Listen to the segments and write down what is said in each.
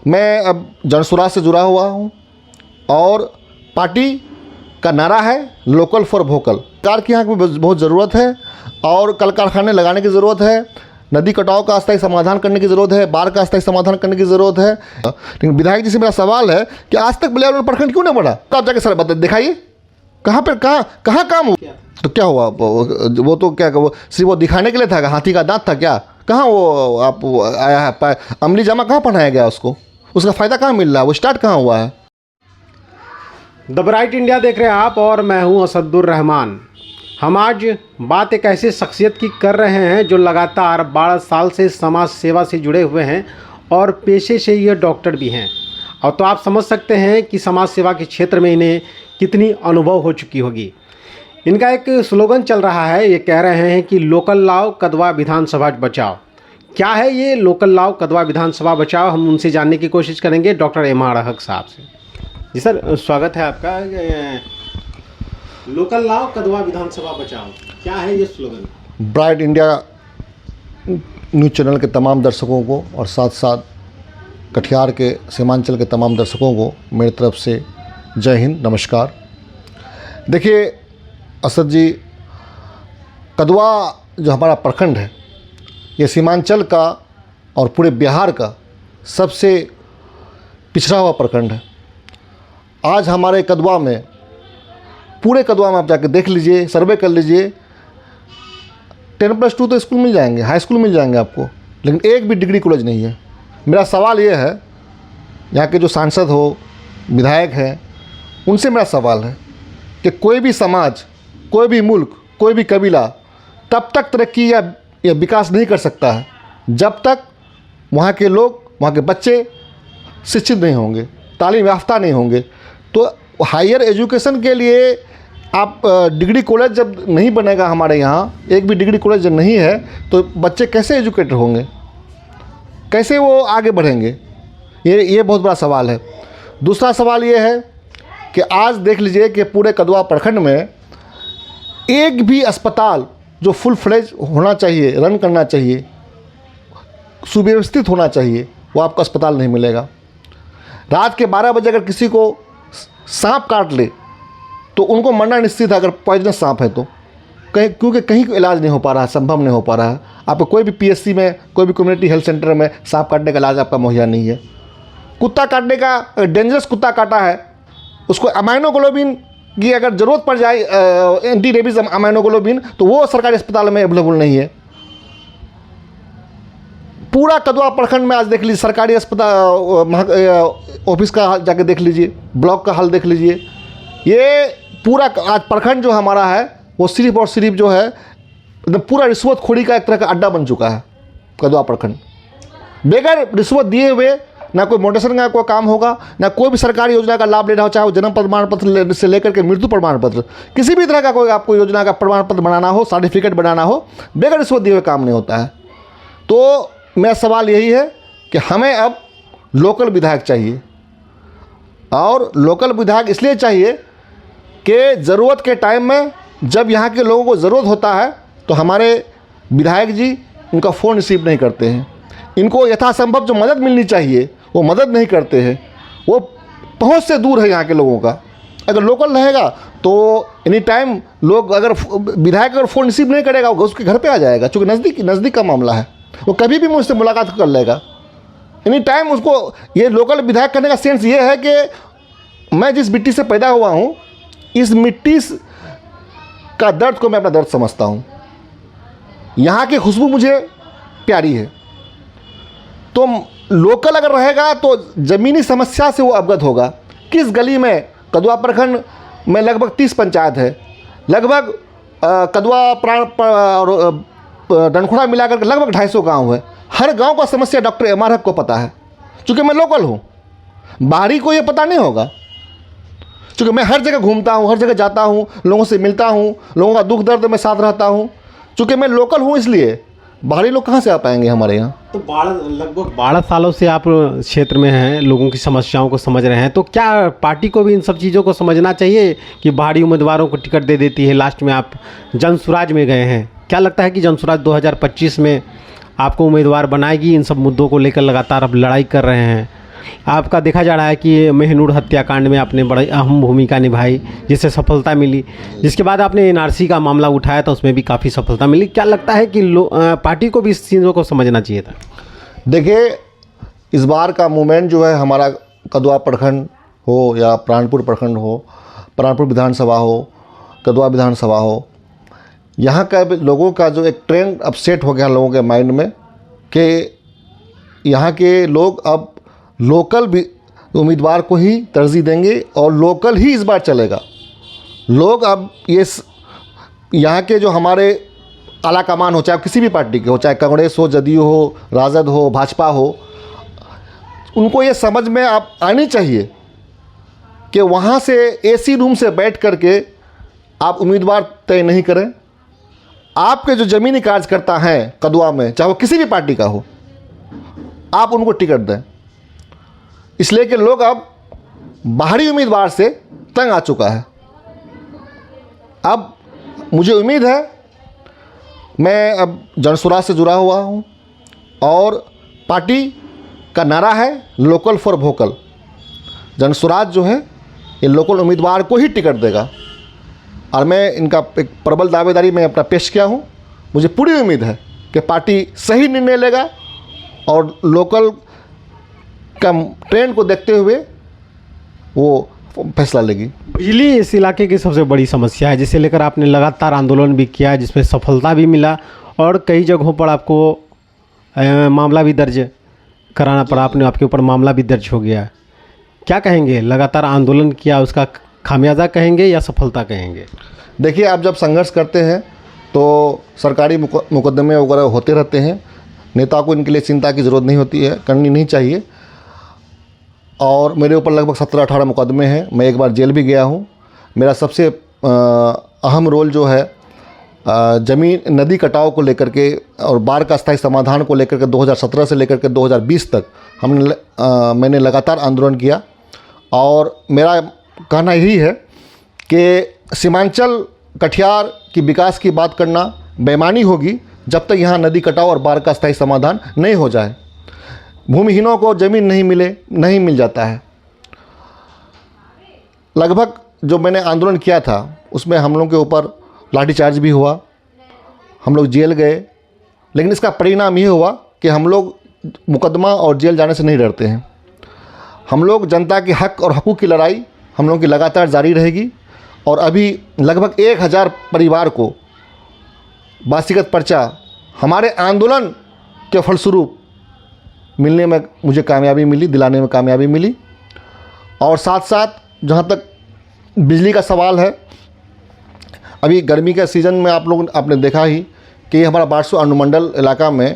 मैं अब जनसुराज से जुड़ा हुआ हूँ और पार्टी का नारा है लोकल फॉर वोकल। सरकार की यहाँ की बहुत ज़रूरत है और कल कारखाने लगाने की ज़रूरत है, नदी कटाव का अस्थायी समाधान करने की ज़रूरत है, बाढ़ का अस्थायी समाधान करने की ज़रूरत है। लेकिन विधायक जी से मेरा सवाल है कि आज तक बलिया प्रखंड क्यों नहीं बढ़ा? तो आप जाके सर बता दिखाइए कहाँ पर कहाँ काम हुआ? तो क्या हुआ वो तो क्या वो सिर्फ वो दिखाने के लिए था, हाथी का दांत था क्या? कहाँ वो आप आया है अमली जामा कहाँ पहनाया गया उसको? उसका फ़ायदा कहाँ मिल रहा है? वो स्टार्ट कहाँ हुआ है? द ब्राइट इंडिया देख रहे हैं आप और मैं हूं असदुर रहमान। हम आज बात एक ऐसी शख्सियत की कर रहे हैं जो लगातार 12 साल से समाज सेवा से जुड़े हुए हैं और पेशे से ये डॉक्टर भी हैं। और तो आप समझ सकते हैं कि समाज सेवा के क्षेत्र में इन्हें कितनी अनुभव हो चुकी होगी। इनका एक स्लोगन चल रहा है, ये कह रहे हैं कि लोकल लाओ कदवा विधानसभा बचाओ। क्या है ये लोकल लाओ कदवा विधानसभा बचाओ? हम उनसे जानने की कोशिश करेंगे डॉक्टर एम.आर. हक साहब से। जी सर, स्वागत है आपका। लोकल लाओ कदवा विधानसभा बचाओ, क्या है ये slogan? Bright India news channel के तमाम दर्शकों को और साथ साथ कटिहार के सीमांचल के तमाम दर्शकों को मेरी तरफ से जय हिंद, नमस्कार। देखिए असद जी, कदवा जो हमारा प्रखंड है ये सीमांचल का और पूरे बिहार का सबसे पिछड़ा हुआ प्रखंड है। आज हमारे कदवा में, पूरे कदवा में आप जाकर देख लीजिए, सर्वे कर लीजिए, 10+2 तो स्कूल मिल जाएंगे, हाई स्कूल मिल जाएंगे आपको, लेकिन एक भी डिग्री कॉलेज नहीं है। मेरा सवाल ये है, यहाँ के जो सांसद हो, विधायक हैं, उनसे मेरा सवाल है कि कोई भी समाज, कोई भी मुल्क, कोई भी कबीला तब तक तरक्की या विकास नहीं कर सकता है जब तक वहाँ के लोग, वहाँ के बच्चे शिक्षित नहीं होंगे, तालीम याफ्ता नहीं होंगे। तो हायर एजुकेशन के लिए आप डिग्री कॉलेज जब नहीं बनेगा, हमारे यहाँ एक भी डिग्री कॉलेज जब नहीं है तो बच्चे कैसे एजुकेटेड होंगे, कैसे वो आगे बढ़ेंगे? ये बहुत बड़ा सवाल है। दूसरा सवाल ये है कि आज देख लीजिए कि पूरे कदवा प्रखंड में एक भी अस्पताल जो फुल फ्लेज होना चाहिए, रन करना चाहिए, सुव्यवस्थित होना चाहिए, वो आपको अस्पताल नहीं मिलेगा। रात के 12 बजे अगर किसी को सांप काट ले तो उनको मरना निश्चित है, अगर पॉइजनस सांप है तो, क्योंकि कहीं इलाज नहीं हो पा रहा है, संभव नहीं हो पा रहा है। आपको कोई भी पीएचसी में, कोई भी कम्युनिटी हेल्थ सेंटर में सांप काटने का इलाज आपका मुहैया नहीं है। कुत्ता काटने का, डेंजरस कुत्ता काटा है, उसको अमाइनोग्लोबिन की अगर ज़रूरत पड़ जाए, एंटी रेबीज अमाइनोग्लोबिन, तो वो सरकारी अस्पताल में अवेलेबल नहीं है। पूरा कदवा प्रखंड में आज देख लीजिए, सरकारी अस्पताल ऑफिस का हाल जाके देख लीजिए, ब्लॉक का हाल देख लीजिए। ये पूरा आज प्रखंड जो हमारा है वो सिर्फ और सिर्फ जो है पूरा रिश्वतखोरी का एक तरह का अड्डा बन चुका है। कदवा प्रखंड बगैर रिश्वत दिए हुए ना कोई मोटेशन का कोई काम होगा, ना कोई भी सरकारी योजना का लाभ लेना हो, चाहे वो जन्म प्रमाण पत्र से लेकर के मृत्यु प्रमाण पत्र, किसी भी तरह का कोई आपको योजना का प्रमाण पत्र बनाना हो, सर्टिफिकेट बनाना हो, बगैर रिश्वत दिए हुए काम नहीं होता है। तो मेरा सवाल यही है कि हमें अब लोकल विधायक चाहिए, और लोकल विधायक इसलिए चाहिए कि ज़रूरत के टाइम में जब यहाँ के लोगों को ज़रूरत होता है तो हमारे विधायक जी उनका फ़ोन रिसीव नहीं करते हैं। इनको यथासंभव जो मदद मिलनी चाहिए वो मदद नहीं करते हैं, वो पहुँच से दूर है यहाँ के लोगों का। अगर लोकल रहेगा तो एनी टाइम लोग, अगर विधायक अगर फ़ोन रिसीव नहीं करेगा वो उसके घर पे आ जाएगा, चूँकि नज़दीक का मामला है, वो कभी भी मुझसे मुलाकात कर लेगा एनी टाइम। उसको ये लोकल विधायक करने का सेंस ये है कि मैं जिस मिट्टी से पैदा हुआ हूँ, इस मिट्टी का दर्द को मैं अपना दर्द समझता हूँ, यहाँ की खुशबू मुझे प्यारी है। तो लोकल अगर रहेगा तो ज़मीनी समस्या से वो अवगत होगा। किस गली में, कदवा प्रखंड में लगभग 30 पंचायत है, लगभग कदवा डनखुड़ा मिलाकर के लगभग 250 गांव है। हर गांव का समस्या डॉक्टर एम.आर. हक को पता है, क्योंकि मैं लोकल हूँ। बाहरी को ये पता नहीं होगा, क्योंकि मैं हर जगह घूमता हूँ, हर जगह जाता हूँ, लोगों से मिलता हूँ, लोगों का दुख दर्द में साथ रहता हूँ। चूँकि मैं लोकल हूँ इसलिए बाहरी लोग कहाँ से आ पाएंगे हमारे यहाँ? तो लगभग 12 सालों से आप क्षेत्र में हैं, लोगों की समस्याओं को समझ रहे हैं, तो क्या पार्टी को भी इन सब चीज़ों को समझना चाहिए कि बाहरी उम्मीदवारों को टिकट दे देती है? लास्ट में आप जनसुराज में गए हैं, क्या लगता है कि जनसुराज 2025 में आपको उम्मीदवार बनाएगी? इन सब मुद्दों को लेकर लगातार आप लड़ाई कर रहे हैं, आपका देखा जा रहा है कि महनूर हत्याकांड में आपने बड़ी अहम भूमिका निभाई, जिससे सफलता मिली। जिसके बाद आपने एनआरसी का मामला उठाया तो उसमें भी काफ़ी सफलता मिली। क्या लगता है कि पार्टी को भी इस चीज़ों को समझना चाहिए था? देखिए, इस बार का मूवमेंट जो है हमारा कदवा प्रखंड हो या प्राणपुर प्रखंड हो, प्राणपुर विधानसभा हो, कदवा विधानसभा हो, यहाँ का लोगों का जो एक ट्रेंड अब सेट हो गया लोगों के माइंड में कि यहाँ के लोग अब लोकल भी उम्मीदवार को ही तरजीह देंगे और लोकल ही इस बार चलेगा। लोग अब यहाँ के जो हमारे आला कमान हो, चाहे किसी भी पार्टी के हो, चाहे कांग्रेस हो, जदयू हो, राजद हो, भाजपा हो, उनको ये समझ में अब आनी चाहिए कि वहाँ से एसी रूम से बैठ करके आप उम्मीदवार तय नहीं करें। आपके जो ज़मीनी कार्यकर्ता हैं कदवा में, चाहे वो किसी भी पार्टी का हो, आप उनको टिकट दें। इसलिए कि लोग अब बाहरी उम्मीदवार से तंग आ चुका है। अब मुझे उम्मीद है, मैं अब जनसुराज से जुड़ा हुआ हूँ और पार्टी का नारा है लोकल फॉर वोकल। जनसुराज जो है ये लोकल उम्मीदवार को ही टिकट देगा और मैं इनका एक प्रबल दावेदारी में अपना पेश किया हूँ। मुझे पूरी उम्मीद है कि पार्टी सही निर्णय लेगा और लोकल का ट्रेंड को देखते हुए वो फैसला लेगी। बिजली इस इलाके की सबसे बड़ी समस्या है, जिसे लेकर आपने लगातार आंदोलन भी किया, जिसमें सफलता भी मिला और कई जगहों पर आपको मामला भी दर्ज कराना पड़ा। आपके ऊपर मामला भी दर्ज हो गया। क्या कहेंगे? लगातार आंदोलन किया, उसका खामियाजा कहेंगे या सफलता कहेंगे? देखिए, आप जब संघर्ष करते हैं तो सरकारी मुकदमे वगैरह होते रहते हैं। नेता को इनके लिए चिंता की ज़रूरत नहीं होती है, करनी नहीं चाहिए। और मेरे ऊपर लगभग 17-18 मुकदमे हैं। मैं एक बार जेल भी गया हूँ। मेरा सबसे अहम रोल जो है ज़मीन नदी कटाव को लेकर के और बाढ़ का स्थायी समाधान को लेकर के 2017 से लेकर के 2020 तक मैंने लगातार आंदोलन किया। और मेरा कहना यही है कि सीमांचल कटिहार की विकास की बात करना बेईमानी होगी जब तक यहाँ नदी कटाव और बाढ़ का स्थायी समाधान नहीं हो जाए। भूमिहीनों को ज़मीन नहीं मिल जाता है। लगभग जो मैंने आंदोलन किया था उसमें हम लोगों के ऊपर लाठीचार्ज भी हुआ, हम लोग जेल गए, लेकिन इसका परिणाम ये हुआ कि हम लोग मुकदमा और जेल जाने से नहीं डरते हैं। हम लोग जनता के हक और हकूक़ की लड़ाई हम लोगों की लगातार जारी रहेगी। और अभी लगभग 1000 परिवार को वासीगत पर्चा हमारे आंदोलन के फलस्वरूप मिलने में मुझे कामयाबी मिली, दिलाने में कामयाबी मिली। और साथ साथ जहाँ तक बिजली का सवाल है, अभी गर्मी के सीज़न में आपने देखा ही कि हमारा 1200 अनुमंडल इलाका में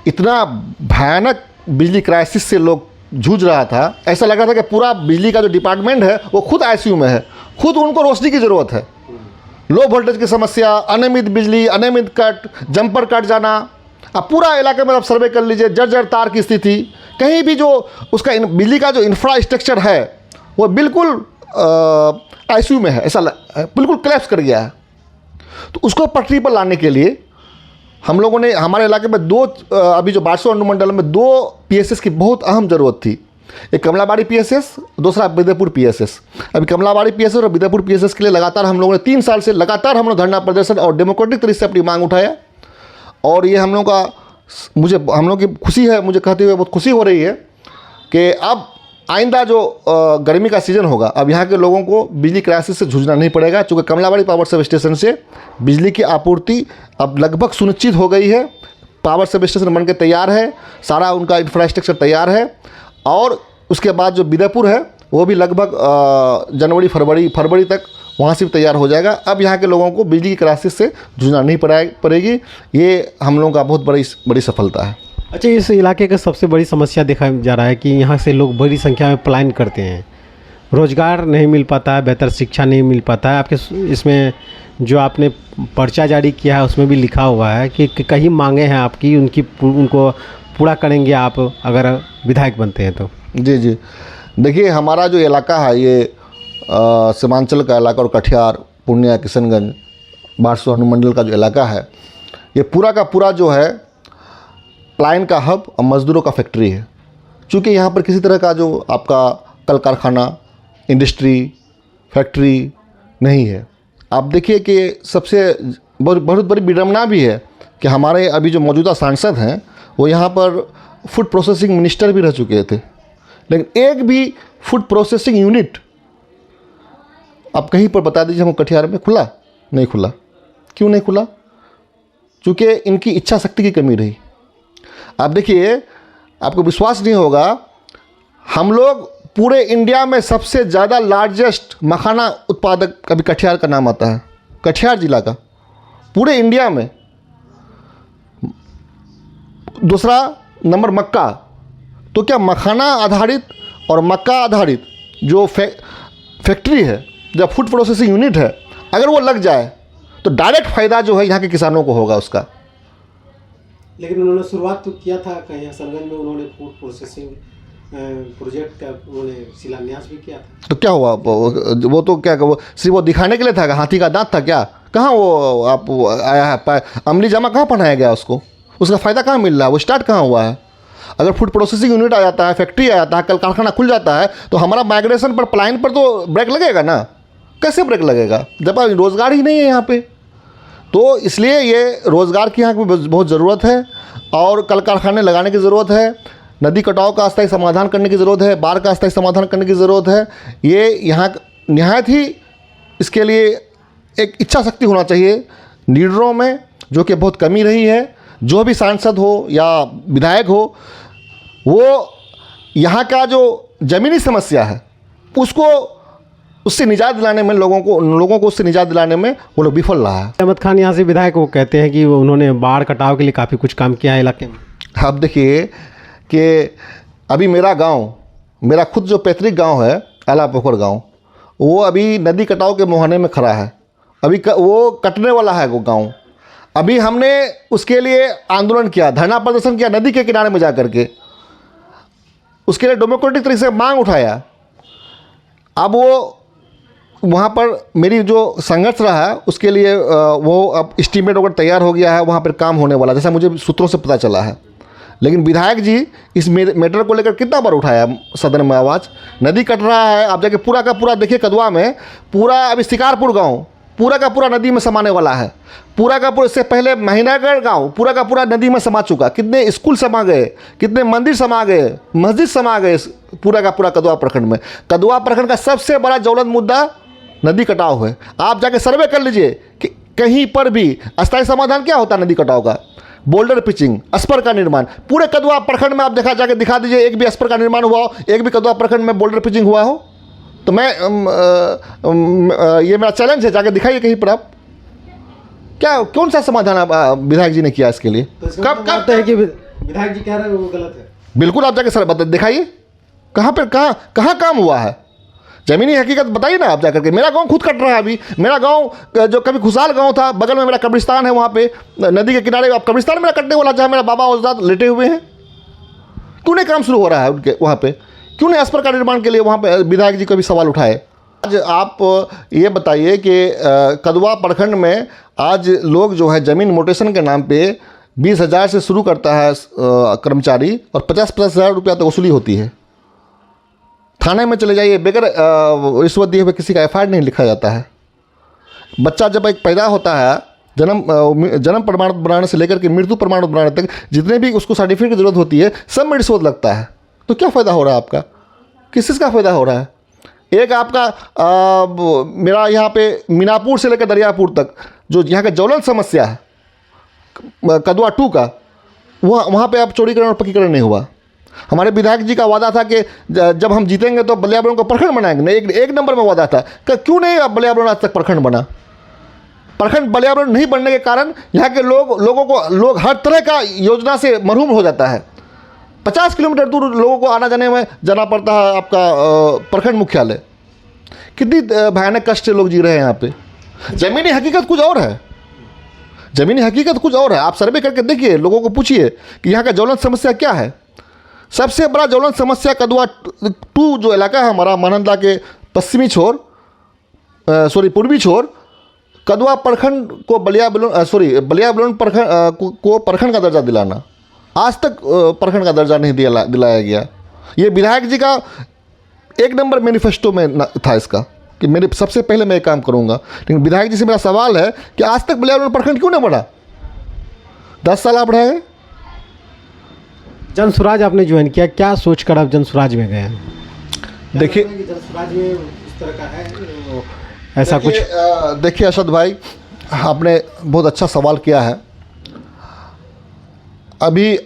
इतना भयानक बिजली क्राइसिस से लोग जूझ रहा था। ऐसा लग रहा था कि पूरा बिजली का जो डिपार्टमेंट है वो खुद आईसीयू में है, खुद उनको रोशनी की ज़रूरत है। लो वोल्टेज की समस्या, अनियमित बिजली, अनियमित कट, जंपर कट जाना। अब पूरा इलाके में आप सर्वे कर लीजिए, जर्जर तार की स्थिति। कहीं भी जो उसका बिजली का जो इंफ्रास्ट्रक्चर है वो बिल्कुल आईसीयू में है, ऐसा बिल्कुल कोलैप्स कर गया है। तो उसको पटरी पर लाने के लिए हम लोगों ने हमारे इलाके में अभी जो 1200 अनुमंडल में 2 पीएसएस की बहुत अहम ज़रूरत थी। एक कमलाबाड़ी पीएसएस, दूसरा विदयपुर पीएसएस। अभी कमलाबाड़ी पीएसएस और विदयपुर पीएसएस के लिए लगातार हम लोगों ने 3 साल से लगातार हम लोग धरना प्रदर्शन और डेमोक्रेटिक तरीके से अपनी मांग उठाया। और ये हम लोग की खुशी है, मुझे कहते हुए बहुत खुशी हो रही है कि अब आइंदा जो गर्मी का सीज़न होगा, अब यहाँ के लोगों को बिजली क्राइसिस से जूझना नहीं पड़ेगा। चूँकि कमलाबाड़ी पावर सब स्टेशन से बिजली की आपूर्ति अब लगभग सुनिश्चित हो गई है। पावर सब स्टेशन बन के तैयार है, सारा उनका इंफ्रास्ट्रक्चर तैयार है। और उसके बाद जो विदयपुर है वो भी लगभग जनवरी फरवरी तक वहाँ से भी तैयार हो जाएगा। अब यहाँ के लोगों को बिजली की क्राइसिस से जूझना नहीं पड़ेगी। ये हम लोगों का बहुत बड़ी सफलता है। अच्छा, इस इलाके का सबसे बड़ी समस्या देखा जा रहा है कि यहाँ से लोग बड़ी संख्या में पलायन करते हैं, रोज़गार नहीं मिल पाता है, बेहतर शिक्षा नहीं मिल पाता है। आपके इसमें जो आपने पर्चा जारी किया है उसमें भी लिखा हुआ है कि कई मांगे हैं आपकी, उनको पूरा करेंगे आप अगर विधायक बनते हैं तो। जी, देखिए, हमारा जो इलाका है ये सीमांचल का इलाका और कटिहार, पूर्णिया, किशनगंज, 1200 अनुमंडल का जो इलाका है, ये पूरा का पूरा जो है पलायन का हब और मज़दूरों का फैक्ट्री है। चूँकि यहाँ पर किसी तरह का जो आपका कल कारखाना, इंडस्ट्री, फैक्ट्री नहीं है। आप देखिए कि सबसे बहुत बड़ी विडंबना भी है कि हमारे अभी जो मौजूदा सांसद हैं वो यहाँ पर फूड प्रोसेसिंग मिनिस्टर भी रह चुके थे, लेकिन एक भी फूड प्रोसेसिंग यूनिट आप कहीं पर बता दीजिए हमको कटिहार में खुला? नहीं खुला। क्यों नहीं खुला? चूँकि इनकी इच्छा शक्ति की कमी रही। आप देखिए, आपको विश्वास नहीं होगा, हम लोग पूरे इंडिया में सबसे ज़्यादा लार्जेस्ट मखाना उत्पादक अभी कटिहार का नाम आता है, कटिहार जिला का, पूरे इंडिया में। दूसरा नंबर मक्का। तो क्या मखाना आधारित और मक्का आधारित जो फैक्ट्री है, जब फूड प्रोसेसिंग यूनिट है, अगर वो लग जाए तो डायरेक्ट फ़ायदा जो है यहाँ के किसानों को होगा उसका। लेकिन उन्होंने शुरुआत तो किया था कहीं हसनगंज में, उन्होंने फूड प्रोसेसिंग प्रोजेक्ट का उन्होंने शिलान्यास भी किया था। तो क्या हुआ? वो तो क्या, वो सिर्फ वो दिखाने के लिए था? हाथी का दांत था क्या? कहाँ वो आप आया है? अमली जामा कहाँ पहनाया गया उसको? उसका फ़ायदा कहाँ मिल रहा है? वो स्टार्ट कहाँ हुआ है? अगर फूड प्रोसेसिंग यूनिट आ जाता है, फैक्ट्री आ जाता है, कल कारखाना खुल जाता है, तो हमारा माइग्रेशन पर, पलायन पर तो ब्रेक लगेगा ना। कैसे ब्रेक लगेगा जब रोज़गार ही नहीं है यहाँ पे? तो इसलिए ये रोज़गार की यहाँ पे बहुत ज़रूरत है और कल कारखाने लगाने की ज़रूरत है। नदी कटाव का अस्थायी समाधान करने की ज़रूरत है, बाढ़ का अस्थायी समाधान करने की ज़रूरत है। ये यहाँ निहायत ही इसके लिए एक इच्छा शक्ति होना चाहिए लीडरों में, जो कि बहुत कमी रही है। जो भी सांसद हो या विधायक हो, वो यहाँ का जो ज़मीनी समस्या है उसको, उससे निजात दिलाने में, लोगों को उससे निजात दिलाने में वो लोग विफल रहा है। अहमद खान यहाँ से विधायक, वो कहते हैं कि उन्होंने बाढ़ कटाव के लिए काफ़ी कुछ काम किया है इलाके में। आप देखिए कि अभी मेरा गांव, मेरा खुद जो पैतृक गांव है आलापोखर गांव, वो अभी नदी कटाव के मुहाने में खड़ा है। अभी वो कटने वाला है वो गांव। अभी हमने उसके लिए आंदोलन किया, धरना प्रदर्शन किया नदी के किनारे में जा कर के, उसके लिए डेमोक्रेटिक तरीके से मांग उठाया। अब वो वहाँ पर मेरी जो संघर्ष रहा है उसके लिए वो अब एस्टीमेट वगैरह तैयार हो गया है, वहाँ पर काम होने वाला, जैसा मुझे सूत्रों से पता चला है। लेकिन विधायक जी इस मैटर को लेकर कितना बार उठाया सदन में आवाज़? नदी कट रहा है, आप जाके पूरा का पूरा देखिए, कदवा में पूरा अभी शिकारपुर गांव पूरा का पूरा नदी में समाने वाला है। पूरा का पूरा, इससे पहले महीनागढ़ गांव पूरा का पूरा नदी में समा चुका। कितने स्कूल समा गए, कितने मंदिर समा गए, मस्जिद समा गए पूरा का पूरा कदवा प्रखंड में। कदवा प्रखंड का सबसे बड़ा ज्वलंत मुद्दा नदी कटाव है। आप जाके सर्वे कर लीजिए कि कहीं पर भी अस्थायी समाधान क्या होता है नदी कटाव का? बोल्डर पिचिंग, अस्पर का निर्माण। पूरे कदवा प्रखंड में आप जाके दिखा दीजिए, एक भी अस्पर का निर्माण हुआ हो, एक भी कदवा प्रखंड में बोल्डर पिचिंग हुआ हो? तो मैं ये मेरा चैलेंज है, जाके दिखाइए कहीं पर आप। क्या, कौन सा समाधान विधायक जी ने किया इसके लिए? तो कब है कि विधायक जी कह रहे हैं वो गलत है? बिल्कुल, आप जाके सर दिखाइए कहाँ पर कहाँ काम हुआ है। ज़मीनी हकीकत बताइए ना आप जाकर के। मेरा गांव खुद कट रहा है अभी। मेरा गांव जो कभी खुशहाल गांव था, बगल में मेरा कब्रिस्तान है, वहाँ पे नदी के किनारे अब कब्रिस्तान मेरा कटने वाला, जहाँ मेरा बाबा और दादा लेटे हुए हैं। क्यों नहीं काम शुरू हो रहा है उनके वहाँ पे? क्यों नहीं अस्पर का निर्माण के लिए वहाँ पे विधायक जी को भी सवाल उठाए? आज आप ये बताइए कि कदवा प्रखंड में आज लोग जो है ज़मीन मोटेशन के नाम पे 20,000 से शुरू करता है कर्मचारी, और 50-50 हज़ार रुपया तक वसूली होती है। थाने में चले जाइए, बगैर रिश्वत दिए हुए किसी का एफआईआर नहीं लिखा जाता है। बच्चा जब एक पैदा होता है, जन्म प्रमाण बनाने से लेकर के मृत्यु प्रमाण बनाने तक जितने भी उसको सर्टिफिकेट की जरूरत होती है, सब में रिश्वत लगता है। तो क्या फ़ायदा हो रहा है आपका? किस चीज़ का फ़ायदा हो रहा है? एक आपका मेरा यहाँ पे मीनापुर से लेकर दरियापुर तक जो यहाँ का ज्वलंत समस्या है कदवा 2 का, वहाँ पे आप चौड़ीकरण और पक्कीकरण नहीं हुआ। हमारे विधायक जी का वादा था कि जब हम जीतेंगे तो बलियाबरण को प्रखंड बनाएंगे। एक नंबर में वादा था कि क्यों नहीं अब बलियाबरण आज तक प्रखंड बना? प्रखंड बलियाबरण नहीं बनने के कारण यहाँ के लोग हर तरह का योजना से महरूम हो जाता है। 50 किलोमीटर दूर लोगों को जाना पड़ता है आपका प्रखंड मुख्यालय। कितनी भयानक कष्ट से लोग जी रहे हैं यहाँ पे। ज़मीनी हकीकत कुछ और है, ज़मीनी हकीकत कुछ और है। आप सर्वे करके देखिए, लोगों को पूछिए कि यहाँ का ज्वलंत समस्या क्या है। सबसे बड़ा ज्वलंत समस्या कदवा 2 जो इलाका है हमारा, महानंदा के पश्चिमी छोर, पूर्वी छोर, कदवा प्रखंड को बलियाबलन प्रखंड को प्रखंड का दर्जा दिलाना, आज तक प्रखंड का दर्जा नहीं दिलाया गया। ये विधायक जी का एक नंबर मैनिफेस्टो में था इसका कि मेरे सबसे पहले मैं ये काम करूंगा। लेकिन विधायक जी से मेरा सवाल है कि आज तक बलियापुर प्रखंड क्यों नहीं बढ़ा? 10 साल आप रहे। जन स्वराज आपने ज्वाइन किया, क्या सोच कर आप जन स्वराज में गए? देखिए जन स्वराज में इस तरह का है ऐसा कुछ? देखिए अशद भाई, आपने बहुत अच्छा सवाल किया है। अभी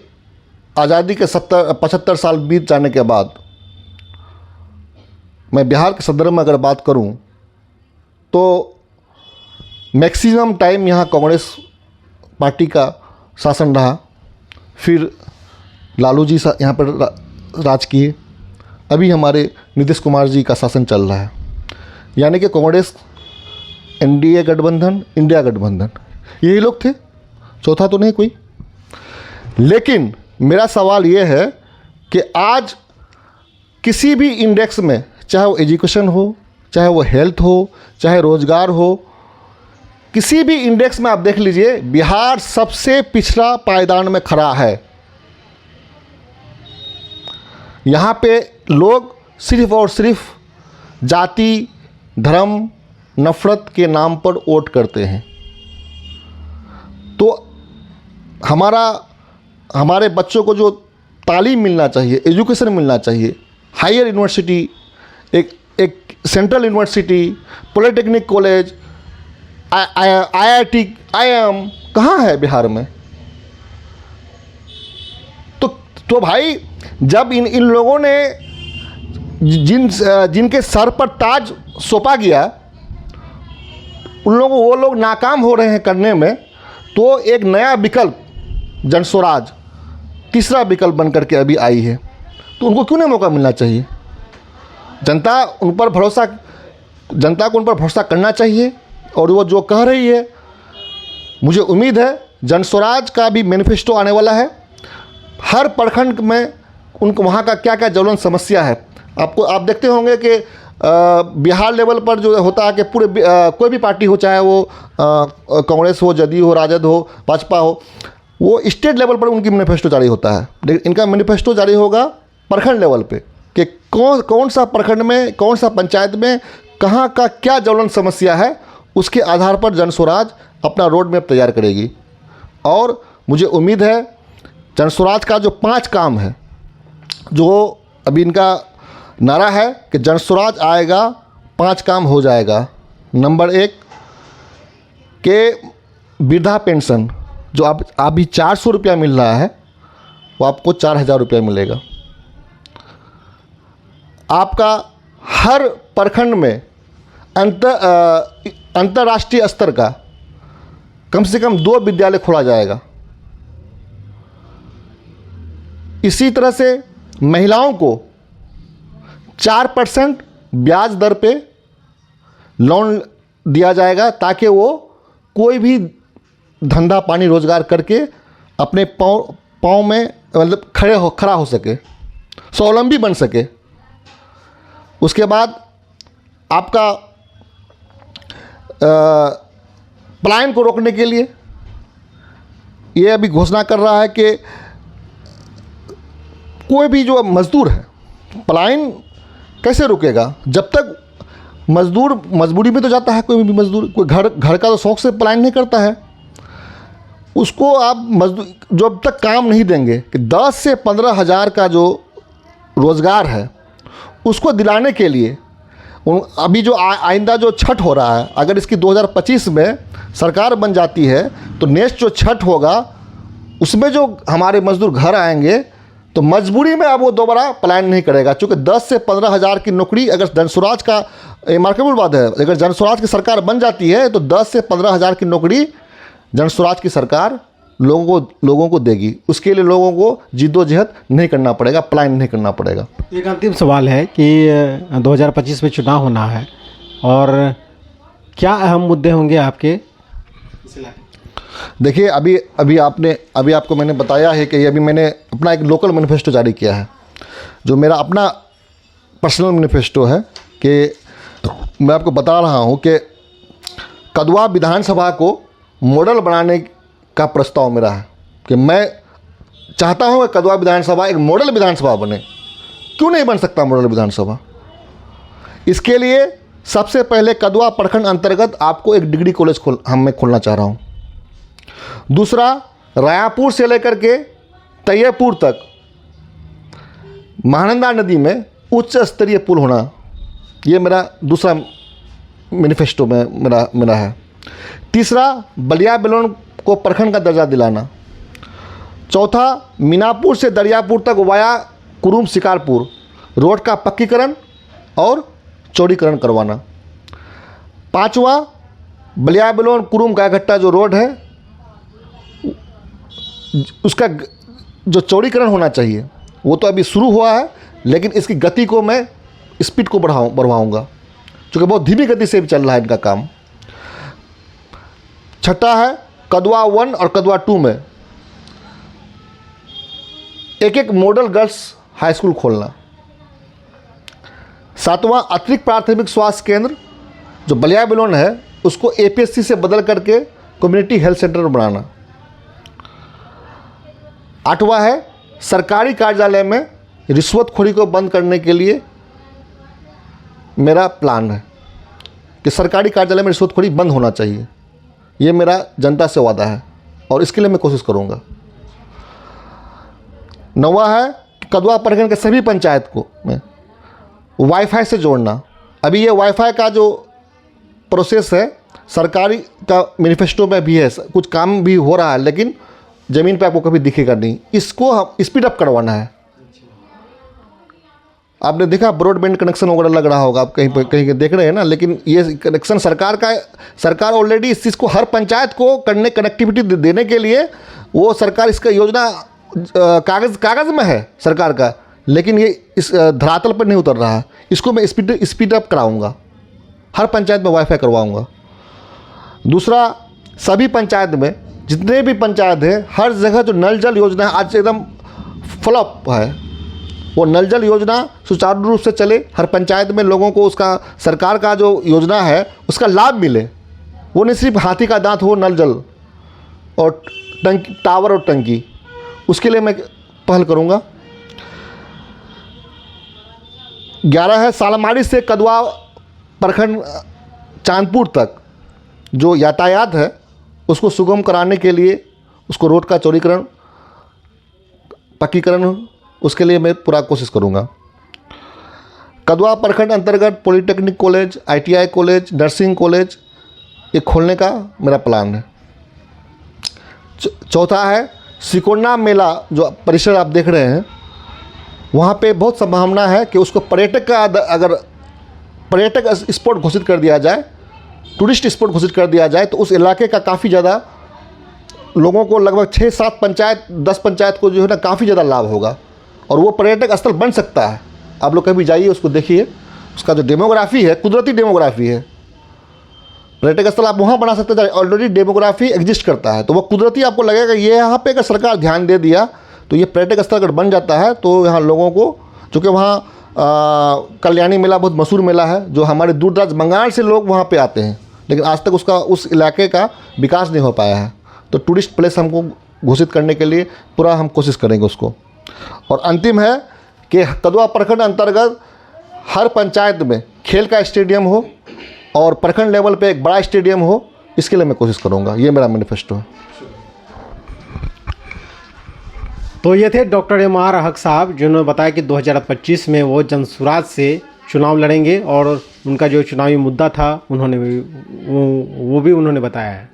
आज़ादी के 75 साल बीत जाने के बाद मैं बिहार के संदर्भ में अगर बात करूं तो मैक्सिमम टाइम यहाँ कांग्रेस पार्टी का शासन रहा, फिर लालू जी यहाँ पर राज किए, अभी हमारे नीतीश कुमार जी का शासन चल रहा है। यानी कि कांग्रेस, एनडीए गठबंधन, इंडिया गठबंधन, यही लोग थे, चौथा तो नहीं कोई। लेकिन मेरा सवाल ये है कि आज किसी भी इंडेक्स में, चाहे वो एजुकेशन हो, चाहे वो हेल्थ हो, चाहे रोजगार हो, किसी भी इंडेक्स में आप देख लीजिए, बिहार सबसे पिछड़ा पायदान में खड़ा है। यहाँ पे लोग सिर्फ और सिर्फ जाति, धर्म, नफरत के नाम पर वोट करते हैं। तो हमारे बच्चों को जो तालीम मिलना चाहिए, एजुकेशन मिलना चाहिए, हायर यूनिवर्सिटी, एक central university, polytechnic college, IIT, IIM कहाँ है बिहार में? तो भाई, जब इन लोगों ने जिनके सर पर ताज सौंपा गया, वो लोग नाकाम हो रहे हैं करने में, तो एक नया विकल्प जन स्वराज तीसरा विकल्प बन करके अभी आई है। तो उनको क्यों नहीं मौका मिलना चाहिए? जनता को उन पर भरोसा करना चाहिए। और वो जो कह रही है, मुझे उम्मीद है जन स्वराज का भी मैनिफेस्टो आने वाला है। हर प्रखंड में उनको वहाँ का क्या क्या ज्वलंत समस्या है, आप देखते होंगे कि बिहार लेवल पर जो होता है कि पूरे कोई भी पार्टी हो, चाहे वो कांग्रेस हो, जदयू हो, राजद हो, भाजपा हो, वो स्टेट लेवल पर उनकी मैनिफेस्टो जारी होता है। लेकिन इनका मैनिफेस्टो जारी होगा प्रखंड लेवल पे कि कौन सा प्रखंड में, कौन सा पंचायत में कहाँ का क्या ज्वलंत समस्या है, उसके आधार पर जन स्वराज अपना रोड मैप तैयार करेगी। और मुझे उम्मीद है जन स्वराज का जो 5 काम है, जो अभी इनका नारा है कि जन स्वराज आएगा 5 काम हो जाएगा। नंबर 1 के वृद्धा पेंशन जो अभी 400 रुपया मिल रहा है, वो आपको 4000 रुपया मिलेगा। आपका हर प्रखंड में अंतर्राष्ट्रीय स्तर का कम से कम 2 विद्यालय खोला जाएगा। इसी तरह से महिलाओं को 4% ब्याज दर पे लोन दिया जाएगा, ताकि वो कोई भी धंधा पानी रोजगार करके अपने पाँव में मतलब खड़ा हो सके, स्वावलंबी बन सके। उसके बाद आपका पलायन को रोकने के लिए ये अभी घोषणा कर रहा है कि कोई भी जो मजदूर है, पलायन कैसे रुकेगा? जब तक मजदूर मजबूरी में तो जाता है, कोई भी मजदूर, कोई घर का तो शौक से पलायन नहीं करता है। उसको आप मजदूर जब तक काम नहीं देंगे कि 10 से 15 हज़ार का जो रोज़गार है उसको दिलाने के लिए अभी जो आइंदा जो छठ हो रहा है, अगर इसकी 2025 में सरकार बन जाती है तो नेक्स्ट जो छठ होगा उसमें जो हमारे मजदूर घर आएंगे तो मजबूरी में अब वो दोबारा पलायन नहीं करेगा। चूँकि 10 से 15 हज़ार की नौकरी अगर जन स्वराज का रिमार्केबल बात है, अगर जन स्वराज की सरकार बन जाती है तो 10 से 15 हज़ार की नौकरी जन स्वराज की सरकार लोगों को देगी। उसके लिए लोगों को जिद्दोजहद नहीं करना पड़ेगा, पलायन नहीं करना पड़ेगा। एक अंतिम सवाल है कि 2025 में चुनाव होना है और क्या अहम मुद्दे होंगे आपके? देखिए, अभी आपको मैंने बताया है कि अभी मैंने अपना एक लोकल मैनिफेस्टो जारी किया है, जो मेरा अपना पर्सनल मैनिफेस्टो है। कि मैं आपको बता रहा हूँ कि कदवा विधानसभा को मॉडल बनाने का प्रस्ताव मेरा है कि मैं चाहता हूँ कि कदवा विधानसभा एक मॉडल विधानसभा बने। क्यों नहीं बन सकता मॉडल विधानसभा? इसके लिए सबसे पहले कदवा प्रखंड अंतर्गत आपको एक डिग्री कॉलेज मैं खोलना चाह रहा हूँ। दूसरा, रायापुर से लेकर के तैयबपुर तक महानंदा नदी में उच्च स्तरीय पुल होना, ये मेरा दूसरा मैनिफेस्टो में मेरा है। तीसरा, बलिया बेलोन को प्रखंड का दर्जा दिलाना। चौथा, मीनापुर से दरियापुर तक वाया कुरुम शिकारपुर रोड का पक्कीकरण और चौड़ीकरण करवाना। पांचवा, बलिया बेलोन कुरुम गायघट्टा जो रोड है उसका जो चौड़ीकरण होना चाहिए वो तो अभी शुरू हुआ है, लेकिन इसकी गति को मैं स्पीड को बढ़वाऊंगा, क्योंकि बहुत धीमी गति से भी चल रहा है इनका काम। छठा है कदवा 1 और कदवा 2 में एक मॉडल गर्ल्स हाई स्कूल खोलना। सातवां, अतिरिक्त प्राथमिक स्वास्थ्य केंद्र जो बलिया बेलोन है उसको APSC से बदल करके कम्युनिटी हेल्थ सेंटर बनाना। आठवां है सरकारी कार्यालय में रिश्वतखोरी को बंद करने के लिए मेरा प्लान है कि सरकारी कार्यालय में रिश्वतखोरी बंद होना चाहिए। ये मेरा जनता से वादा है और इसके लिए मैं कोशिश करूँगा। नौवां है कदवा प्रखंड के सभी पंचायत को मैं वाईफाई से जोड़ना। अभी ये वाईफाई का जो प्रोसेस है सरकारी का मैनिफेस्टो में भी है, कुछ काम भी हो रहा है, लेकिन ज़मीन पे आपको कभी दिखेगा नहीं। इसको हम स्पीड अप करवाना है। आपने देखा ब्रॉडबैंड कनेक्शन वगैरह लग रहा होगा, आप कहीं देख रहे हैं ना, लेकिन ये कनेक्शन सरकार का, सरकार ऑलरेडी इस चीज़ को हर पंचायत को कनेक्टिविटी देने के लिए वो सरकार इसका योजना कागज़ में है सरकार का, लेकिन ये इस धरातल पर नहीं उतर रहा है। इसको मैं स्पीड अप कराऊंगा, हर पंचायत में वाईफाई करवाऊंगा। दूसरा, सभी पंचायत में जितने भी पंचायत है हर जगह जो नल जल योजना है आज एकदम फ्लॉप है, वो नल जल योजना सुचारू रूप से चले, हर पंचायत में लोगों को उसका सरकार का जो योजना है उसका लाभ मिले। वो नहीं सिर्फ हाथी का दांत हो नल जल और टंकी, टावर और टंकी, उसके लिए मैं पहल करूँगा। 11 है सालमारी से कदवा प्रखंड चांदपुर तक जो यातायात है उसको सुगम कराने के लिए उसको रोड का चौड़ीकरण, पक्कीकरण, उसके लिए मैं पूरा कोशिश करूँगा। कदवा प्रखंड अंतर्गत polytechnic college, ITI college, nursing college ये खोलने का मेरा प्लान है। चौथा है सिकोना मेला जो परिसर आप देख रहे हैं, वहाँ पे बहुत संभावना है कि उसको पर्यटक का, अगर पर्यटक स्पॉट घोषित कर दिया जाए, टूरिस्ट स्पॉट घोषित कर दिया जाए, तो उस इलाके का काफ़ी ज़्यादा लोगों को, लगभग 6-7 पंचायत, 10 पंचायत को जो है ना काफ़ी ज़्यादा लाभ होगा और वो पर्यटक स्थल बन सकता है। आप लोग कभी जाइए, उसको देखिए, उसका जो डेमोग्राफी है, कुदरती डेमोग्राफी है। पर्यटक स्थल आप वहाँ बना सकते हैं, ऑलरेडी डेमोग्राफी एग्जिस्ट करता है, तो वो कुदरती आपको लगेगा ये यहाँ पे अगर सरकार ध्यान दे दिया तो ये पर्यटक स्थल अगर बन जाता है तो यहाँ लोगों को, चूँकि वहाँ कल्याणी मेला बहुत मशहूर मेला है, जो हमारे दूर दराज बंगाल से लोग वहाँ पे आते हैं, लेकिन आज तक उसका, उस इलाके का विकास नहीं हो पाया है। तो टूरिस्ट प्लेस हमको घोषित करने के लिए पूरा हम कोशिश करेंगे उसको। और अंतिम है कि कदवा प्रखंड अंतर्गत हर पंचायत में खेल का स्टेडियम हो और प्रखंड लेवल पे एक बड़ा स्टेडियम हो, इसके लिए मैं कोशिश करूँगा। ये मेरा मैनिफेस्टो है। तो ये थे डॉक्टर MR हक साहब, जिन्होंने बताया कि 2025 में वो जनसुराज से चुनाव लड़ेंगे और उनका जो चुनावी मुद्दा था उन्होंने वो भी उन्होंने बताया है।